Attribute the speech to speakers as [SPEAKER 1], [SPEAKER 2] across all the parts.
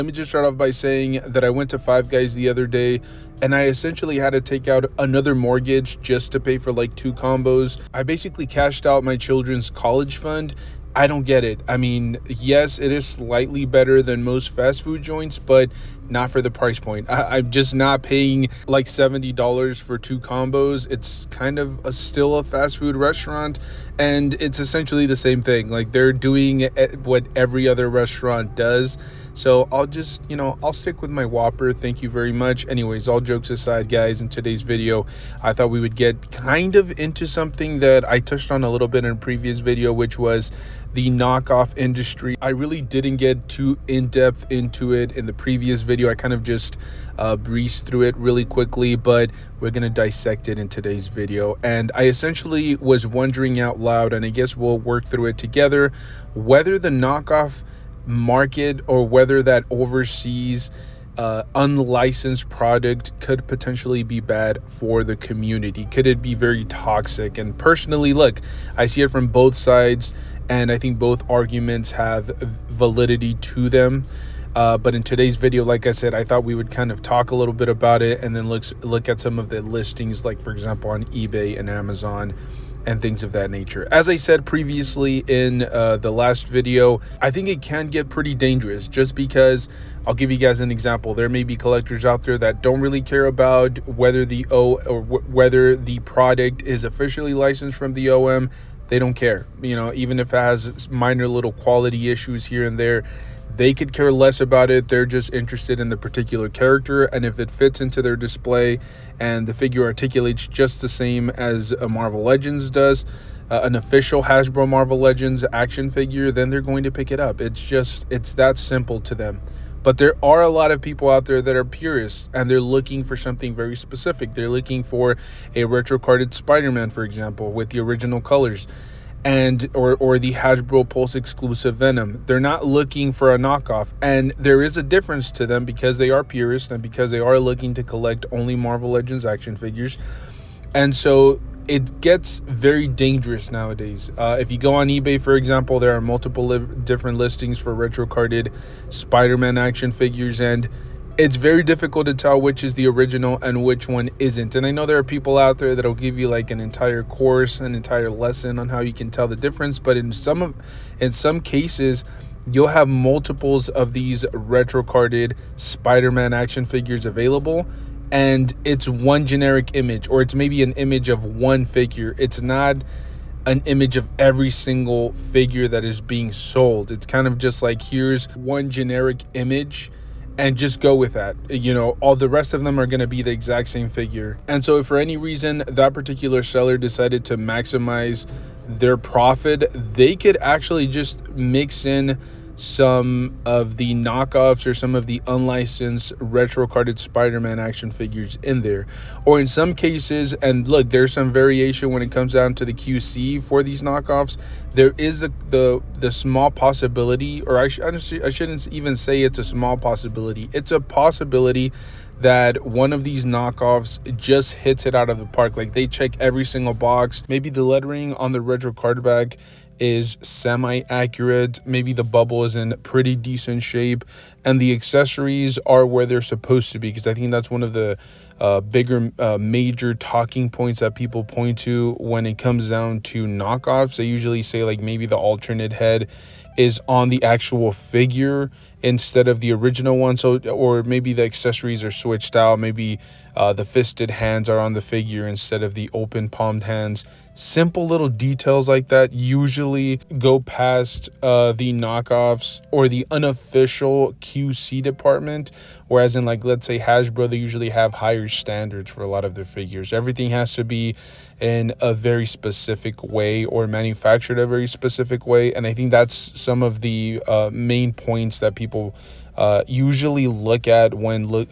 [SPEAKER 1] Let me just start off by saying that I went to Five Guys the other day and I essentially had to take out another mortgage just to pay for like 2 combos. I basically cashed out my children's college fund. I don't get it. I mean, yes, it is slightly better than most fast food joints, but not for the price point. I'm just not paying like $70 for 2 combos. It's kind of still a fast food restaurant, and it's essentially the same thing. Like they're doing what every other restaurant does. So I'll just, I'll stick with my Whopper. Thank you very much. Anyways, all jokes aside, guys, in today's video, I thought we would get kind of into something that I touched on a little bit in a previous video, which was the knockoff industry. I really didn't get too in-depth into it in the previous video. I kind of just breezed through it really quickly, but we're going to dissect it in today's video. And I essentially was wondering out loud, and I guess we'll work through it together, whether the knockoff market or whether that overseas unlicensed product could potentially be bad for the community. Could it be very toxic? And personally, look, I see it from both sides, and I think both arguments have validity to them. But in today's video, like I said, I thought we would kind of talk a little bit about it and then look at some of the listings, like for example on eBay and Amazon and things of that nature. As I said previously in the last video, I think it can get pretty dangerous, just because I'll give you guys an example. There may be collectors out there that don't really care about whether whether the product is officially licensed from the OM. They don't care, even if it has minor little quality issues here and there. They could care less about it. They're just interested in the particular character, and if it fits into their display and the figure articulates just the same as a Marvel Legends does, an official Hasbro Marvel Legends action figure, then they're going to pick it up. It's that simple to them. But there are a lot of people out there that are purists, and they're looking for something very specific. They're looking for a retro carded Spider-Man, for example, with the original colors, and or the Hasbro Pulse exclusive Venom. They're not looking for a knockoff, and there is a difference to them because they are purists and because they are looking to collect only Marvel Legends action figures. And so it gets very dangerous nowadays. If you go on eBay, for example, there are multiple different listings for retro carded Spider-Man action figures, and it's very difficult to tell which is the original and which one isn't. And I know there are people out there that'll give you like an entire course, an entire lesson on how you can tell the difference. But in some cases, you'll have multiples of these retro carded Spider-Man action figures available, and it's one generic image, or it's maybe an image of one figure. It's not an image of every single figure that is being sold. It's kind of just like, here's one generic image, and just go with that. All the rest of them are going to be the exact same figure. And so if for any reason that particular seller decided to maximize their profit, they could actually just mix in some of the knockoffs or some of the unlicensed retro carded Spider-Man action figures in there. Or in some cases, and look, there's some variation when it comes down to the QC for these knockoffs, there is the small possibility, or I shouldn't even say it's a small possibility, it's a possibility that one of these knockoffs just hits it out of the park. Like they check every single box. Maybe the lettering on the retro card back is semi-accurate, maybe the bubble is in pretty decent shape, and the accessories are where they're supposed to be, because I think that's one of the bigger major talking points that people point to when it comes down to knockoffs. They usually say like maybe the alternate head is on the actual figure instead of the original one, so, or maybe the accessories are switched out. Maybe the fisted hands are on the figure instead of the open palmed hands. Simple little details like that usually go past the knockoffs or the unofficial QC department, whereas in, like, let's say Hasbro, they usually have higher standards for a lot of their figures. Everything has to be in a very specific way or manufactured a very specific way, and I think that's some of the main points that people usually look at when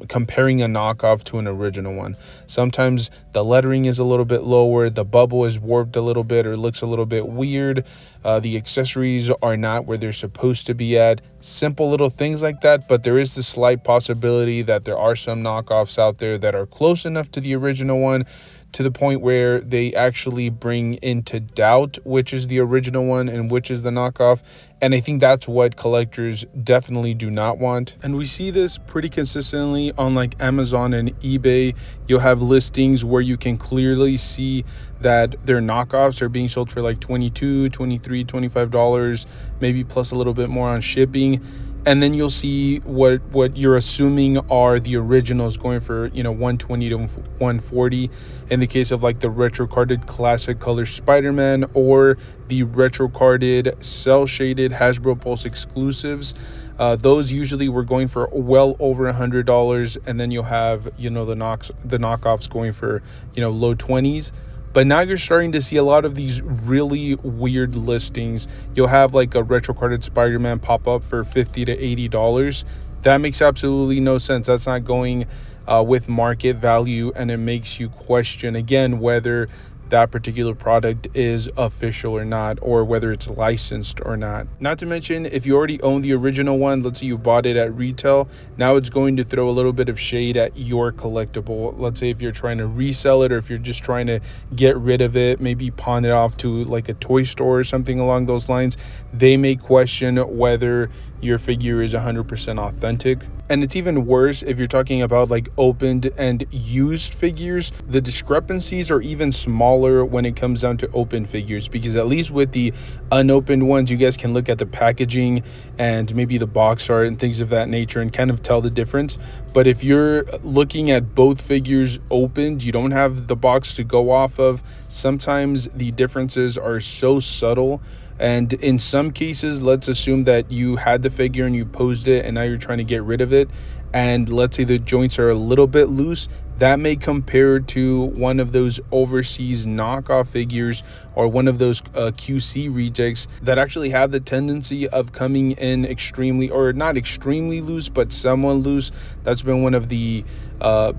[SPEAKER 1] comparing a knockoff to an original one. Sometimes the lettering is a little bit lower, the bubble is warped a little bit or looks a little bit weird, the accessories are not where they're supposed to be at. Simple little things like that, but there is the slight possibility that there are some knockoffs out there that are close enough to the original one to the point where they actually bring into doubt which is the original one and which is the knockoff. And I think that's what collectors definitely do not want. And we see this pretty consistently on like Amazon and eBay. You'll have listings where you can clearly see that their knockoffs are being sold for like $22, $23, $25, maybe plus a little bit more on shipping. And then you'll see what you're assuming are the originals going for, you know, $120 to $140 in the case of like the retro carded classic color Spider-Man or the retro carded cell shaded Hasbro Pulse exclusives. Those usually were going for well over $100, and then you'll have, you know, the knockoffs going for, you know, low 20s. But now you're starting to see a lot of these really weird listings. You'll have like a retro carded Spider-Man pop up for $50 to $80. That makes absolutely no sense. That's not going with market value, and it makes you question again whether that particular product is official or not, or whether it's licensed or not. Not to mention, if you already own the original one, let's say you bought it at retail, now it's going to throw a little bit of shade at your collectible. Let's say if you're trying to resell it, or if you're just trying to get rid of it, maybe pawn it off to like a toy store or something along those lines, they may question whether your figure is 100% authentic. And it's even worse if you're talking about like opened and used figures. The discrepancies are even smaller when it comes down to open figures, because at least with the unopened ones, you guys can look at the packaging and maybe the box art and things of that nature and kind of tell the difference. But if you're looking at both figures opened, you don't have the box to go off of, sometimes the differences are so subtle. And in some cases, let's assume that you had the figure and you posed it and now you're trying to get rid of it, and let's say the joints are a little bit loose, that may compare to one of those overseas knockoff figures or one of those QC rejects that actually have the tendency of coming in extremely, or not extremely loose, but somewhat loose. That's been one of the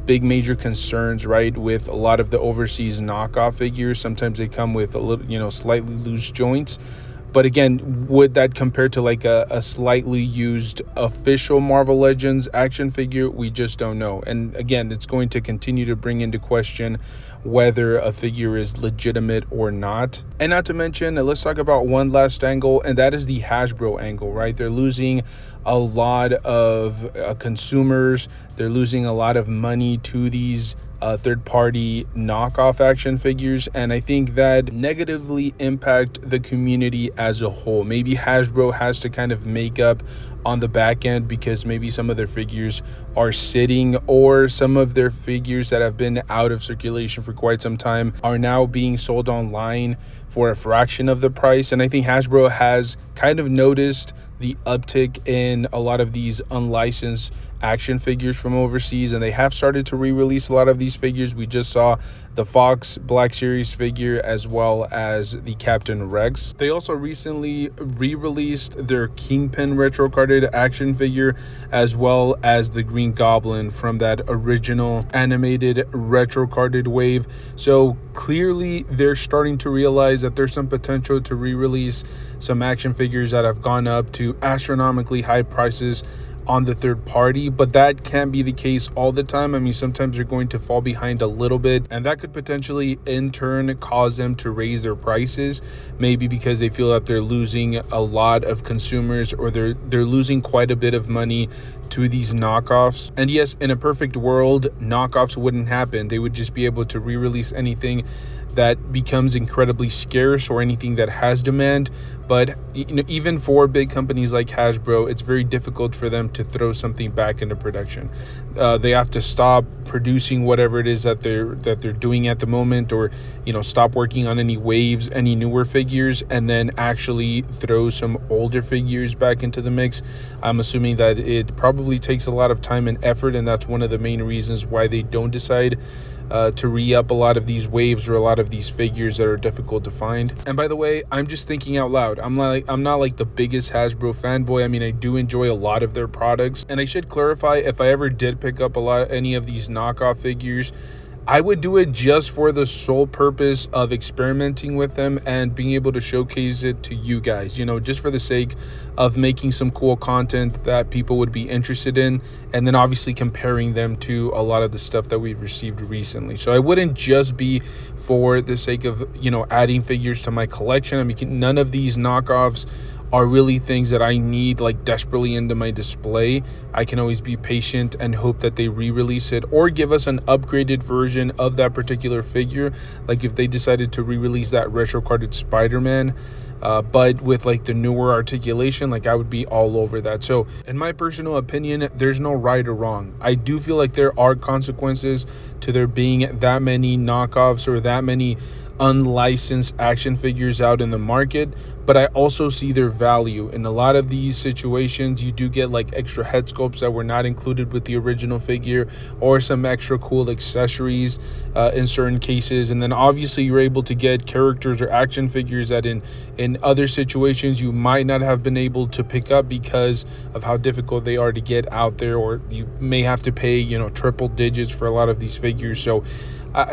[SPEAKER 1] big major concerns, right, with a lot of the overseas knockoff figures. Sometimes they come with a little, you know, slightly loose joints. But again, would that compare to like a slightly used official Marvel Legends action figure? We just don't know. And again, it's going to continue to bring into question whether a figure is legitimate or not. And not to mention, let's talk about one last angle, and that is the Hasbro angle, right? They're losing a lot of consumers. They're losing a lot of money to these third-party knockoff action figures, and I think that negatively impact the community as a whole. Maybe Hasbro has to kind of make up on the back end, because maybe some of their figures are sitting, or some of their figures that have been out of circulation for quite some time are now being sold online for a fraction of the price. And I think Hasbro has kind of noticed the uptick in a lot of these unlicensed action figures from overseas, and they have started to re-release a lot of these figures. We just saw the Fox Black Series figure as well as the Captain Rex. They also recently re-released their Kingpin retro carded action figure, as well as the Green Goblin from that original animated retro carded wave. So clearly they're starting to realize that there's some potential to re-release some action figures that have gone up to astronomically high prices on the third party, but that can't be the case all the time. I mean, sometimes they're going to fall behind a little bit, and that could potentially in turn cause them to raise their prices, maybe because they feel that they're losing a lot of consumers, or they're losing quite a bit of money to these knockoffs. And yes, in a perfect world, knockoffs wouldn't happen. They would just be able to re-release anything that becomes incredibly scarce or anything that has demand. But you know, even for big companies like Hasbro, it's very difficult for them to throw something back into production. They have to stop producing whatever it is that they're doing at the moment, or you know, stop working on any waves, any newer figures, and then actually throw some older figures back into the mix. I'm assuming that it probably takes a lot of time and effort, and that's one of the main reasons why they don't decide to re-up a lot of these waves or a lot of these figures that are difficult to find. And by the way, I'm just thinking out loud. I'm not like the biggest Hasbro fanboy. I mean, I do enjoy a lot of their products, and I should clarify, if I ever did pick up any of these knockoff figures, I would do it just for the sole purpose of experimenting with them and being able to showcase it to you guys, just for the sake of making some cool content that people would be interested in, and then obviously comparing them to a lot of the stuff that we've received recently. So I wouldn't just be for the sake of, adding figures to my collection. I mean, none of these knockoffs are really things that I need like desperately into my display. I can always be patient and hope that they re-release it or give us an upgraded version of that particular figure. Like if they decided to re-release that retro carded Spider-Man, but with like the newer articulation, like I would be all over that. So in my personal opinion, there's no right or wrong. I do feel like there are consequences to there being that many knockoffs or that many unlicensed action figures out in the market, but I also see their value. In a lot of these situations, you do get like extra head sculpts that were not included with the original figure, or some extra cool accessories in certain cases. And then obviously you're able to get characters or action figures that in other situations you might not have been able to pick up because of how difficult they are to get out there, or you may have to pay triple digits for a lot of these figures. So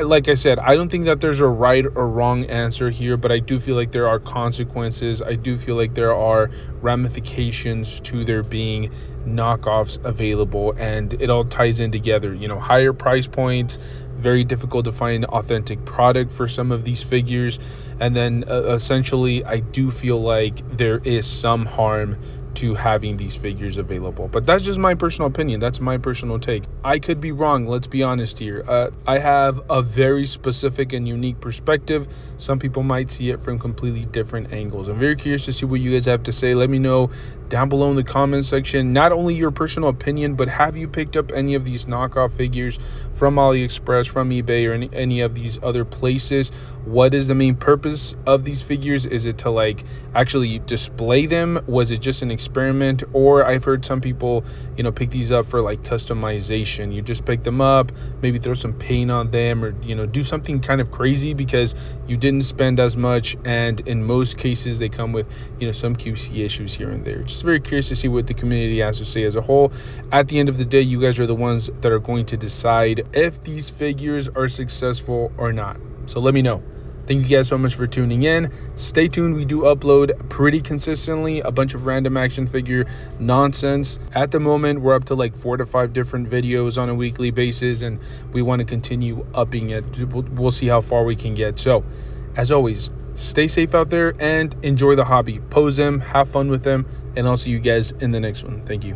[SPEAKER 1] like I said, I don't think that there's a right or wrong answer here, but I do feel like there are consequences. I do feel like there are ramifications to there being knockoffs available, and it all ties in together. Higher price points, very difficult to find authentic product for some of these figures, and then essentially I do feel like there is some harm to having these figures available. But that's just my personal opinion. That's my personal take. I could be wrong, let's be honest here. I have a very specific and unique perspective. Some people might see it from completely different angles. I'm very curious to see what you guys have to say. Let me know down below in the comment section, not only your personal opinion, but have you picked up any of these knockoff figures from AliExpress, from eBay, or any of these other places? What is the main purpose of these figures? Is it to like actually display them? Was it just an experiment? Or I've heard some people pick these up for like customization. You just pick them up, maybe throw some paint on them, or do something kind of crazy because you didn't spend as much, and in most cases they come with some QC issues here and there. Just very curious to see what the community has to say as a whole. At the end of the day, you guys are the ones that are going to decide if these figures are successful or not. So let me know. Thank you guys so much for tuning in. Stay tuned. We do upload pretty consistently a bunch of random action figure nonsense. At the moment, we're up to like 4 to 5 different videos on a weekly basis, and we want to continue upping it. We'll see how far we can get. So as always, stay safe out there and enjoy the hobby. Pose them, have fun with them, and I'll see you guys in the next one. Thank you.